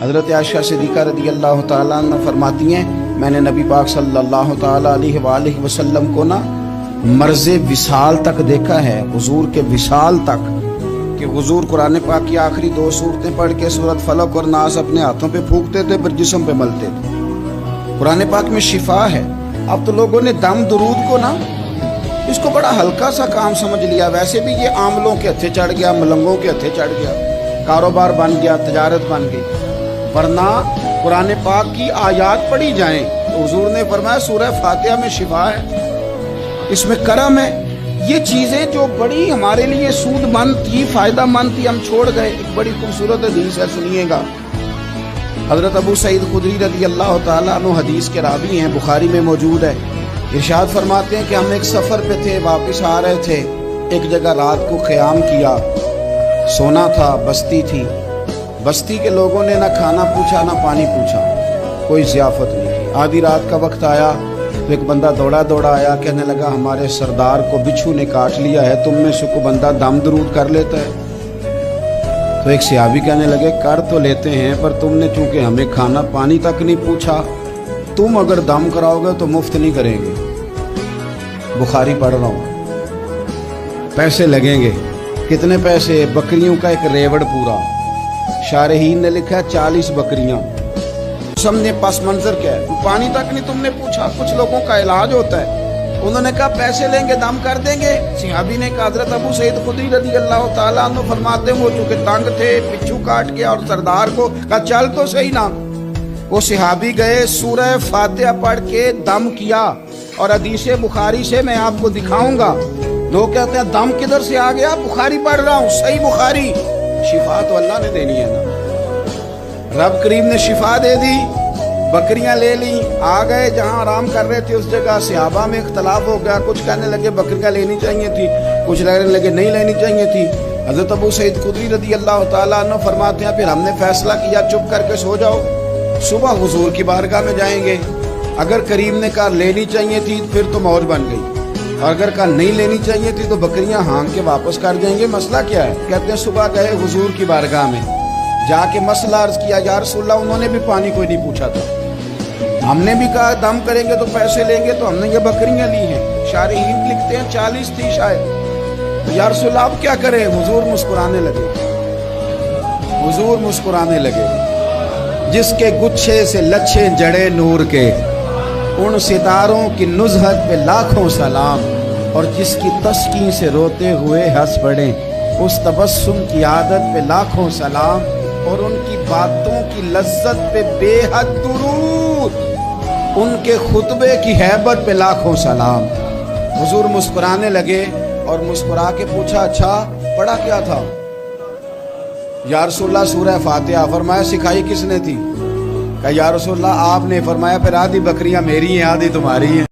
حضرت عائشہ صدیقہ رضی اللہ تعالیٰ عنہ فرماتی ہیں میں نے نبی پاک صلی اللہ تعالیٰ علیہ وآلہ وسلم کو نا مرض وصال تک دیکھا ہے، حضور کے وصال تک، کہ حضور قرآن پاک کی آخری 2 سورتیں پڑھ کے سورۃ فلق اور ناس اپنے ہاتھوں پہ پھونکتے تھے، پھر جسم پہ ملتے تھے۔ قرآن پاک میں شفا ہے۔ اب تو لوگوں نے دم درود کو نا اس کو بڑا ہلکا سا کام سمجھ لیا۔ ویسے بھی یہ عاملوں کے ہتھے چڑھ گیا، ملنگوں کے ہتھے چڑھ گیا، کاروبار بن گیا، تجارت بن گئی۔ ورنہ قرآن پاک کی آیات پڑھی جائیں تو حضور نے فرمایا سورہ فاتحہ میں شفا ہے، اس میں کرم ہے۔ یہ چیزیں جو بڑی ہمارے لیے سود مند تھی، فائدہ مند تھی، ہم چھوڑ گئے۔ ایک بڑی خوبصورت حدیث ہے، سنیے گا۔ حضرت ابو سعید خدری رضی اللہ تعالیٰ عنہ حدیث کے راوی ہیں، بخاری میں موجود ہے۔ ارشاد فرماتے ہیں کہ ہم ایک سفر پہ تھے، واپس آ رہے تھے، ایک جگہ رات کو قیام کیا، سونا تھا، بستی تھی۔ بستی کے لوگوں نے نہ کھانا پوچھا نہ پانی پوچھا، کوئی ضیافت نہیں کی۔ آدھی رات کا وقت آیا تو ایک بندہ دوڑا دوڑا آیا، کہنے لگا ہمارے سردار کو بچھو نے کاٹ لیا ہے، تم میں سے کوئی بندہ دم درود کر لیتا ہے؟ تو ایک صحابی کہنے لگے کر تو لیتے ہیں، پر تم نے چونکہ ہمیں کھانا پانی تک نہیں پوچھا، تم اگر دم کراؤ گے تو مفت نہیں کریں گے۔ بخاری پڑھ رہا ہوں۔ پیسے لگیں گے۔ کتنے پیسے؟ بکریوں کا ایک ریوڑ پورا۔ شارحین نے لکھا 40 بکریاں۔ سمجھے پس منظر کیا ہے؟ پانی تک نہیں تم نے پوچھا۔ کچھ لوگوں کا علاج ہوتا ہے، انہوں نے کہا پیسے لیں گے دم کر دیں گے۔ صحابی نے کہا حضرت ابو سعید خدری رضی اللہ تعالیٰ عنہ فرماتے ہیں وہ چونکہ تنگ تھے، پچھو کاٹ کے، اور سردار کو کہا چل تو صحیح نا۔ وہ صحابی گئے، سورہ فاتحہ پڑھ کے دم کیا، اور حدیث بخاری سے میں آپ کو دکھاؤں گا۔ لوگ کہتے ہیں دم کدھر سے آ گیا؟ بخاری پڑھ رہا ہوں، صحیح بخاری۔ شفا تو اللہ نے دینی ہے نا، رب کریم نے شفا دے دی۔ بکریاں لے لی، آ گئے جہاں آرام کر رہے تھے اس جگہ۔ صحابہ میں اختلاف ہو گیا، کچھ کہنے لگے بکریاں لینی چاہیے تھی، کچھ کہنے لگے نہیں لینی چاہیے تھی۔ حضرت ابو سعید خدری رضی اللہ تعالیٰ عنہ فرماتے ہیں پھر ہم نے فیصلہ کیا چپ کر کے سو جاؤ، صبح حضور کی بارگاہ میں جائیں گے۔ اگر کریم نے کہا لینی چاہیے تھی پھر تو موج بن گئی، اور اگر کہا نہیں لینی چاہیے تھی تو بکریاں ہانگ کے واپس کر جائیں گے۔ مسئلہ کیا ہے؟ کہتے ہیں صبح گئے حضور کی بارگاہ میں، جا کے مسئلہ عرض کیا، یا رسول اللہ انہوں نے بھی پانی کوئی نہیں پوچھا تھا، ہم نے بھی کہا دم کریں گے تو پیسے لیں گے، تو ہم نے یہ بکریاں لی ہیں۔ شارحین لکھتے ہیں 40 تھی شاید۔ یا رسول اللہ اب کیا کریں؟ حضور مسکرانے لگے، حضور مسکرانے لگے۔ جس کے گچھے سے لچھے جڑے نور کے، ان ستاروں کی نزہت پہ لاکھوں سلام، اور جس کی تسکین سے روتے ہوئے ہنس پڑے، اس تبسم کی عادت پہ لاکھوں سلام، اور ان کی باتوں کی لذت پہ بے حد درود، ان کے خطبے کی ہیبت پہ لاکھوں سلام۔ حضور مسکرانے لگے اور مسکرا کے پوچھا اچھا پڑھا کیا تھا؟ یا رسول اللہ سورہ فاتحہ۔ فرمایا سکھائی کس نے تھی؟ کہا یا رسول اللہ آپ نے۔ فرمایا پھر آدھی بکریاں میری ہیں آدھی تمہاری ہیں۔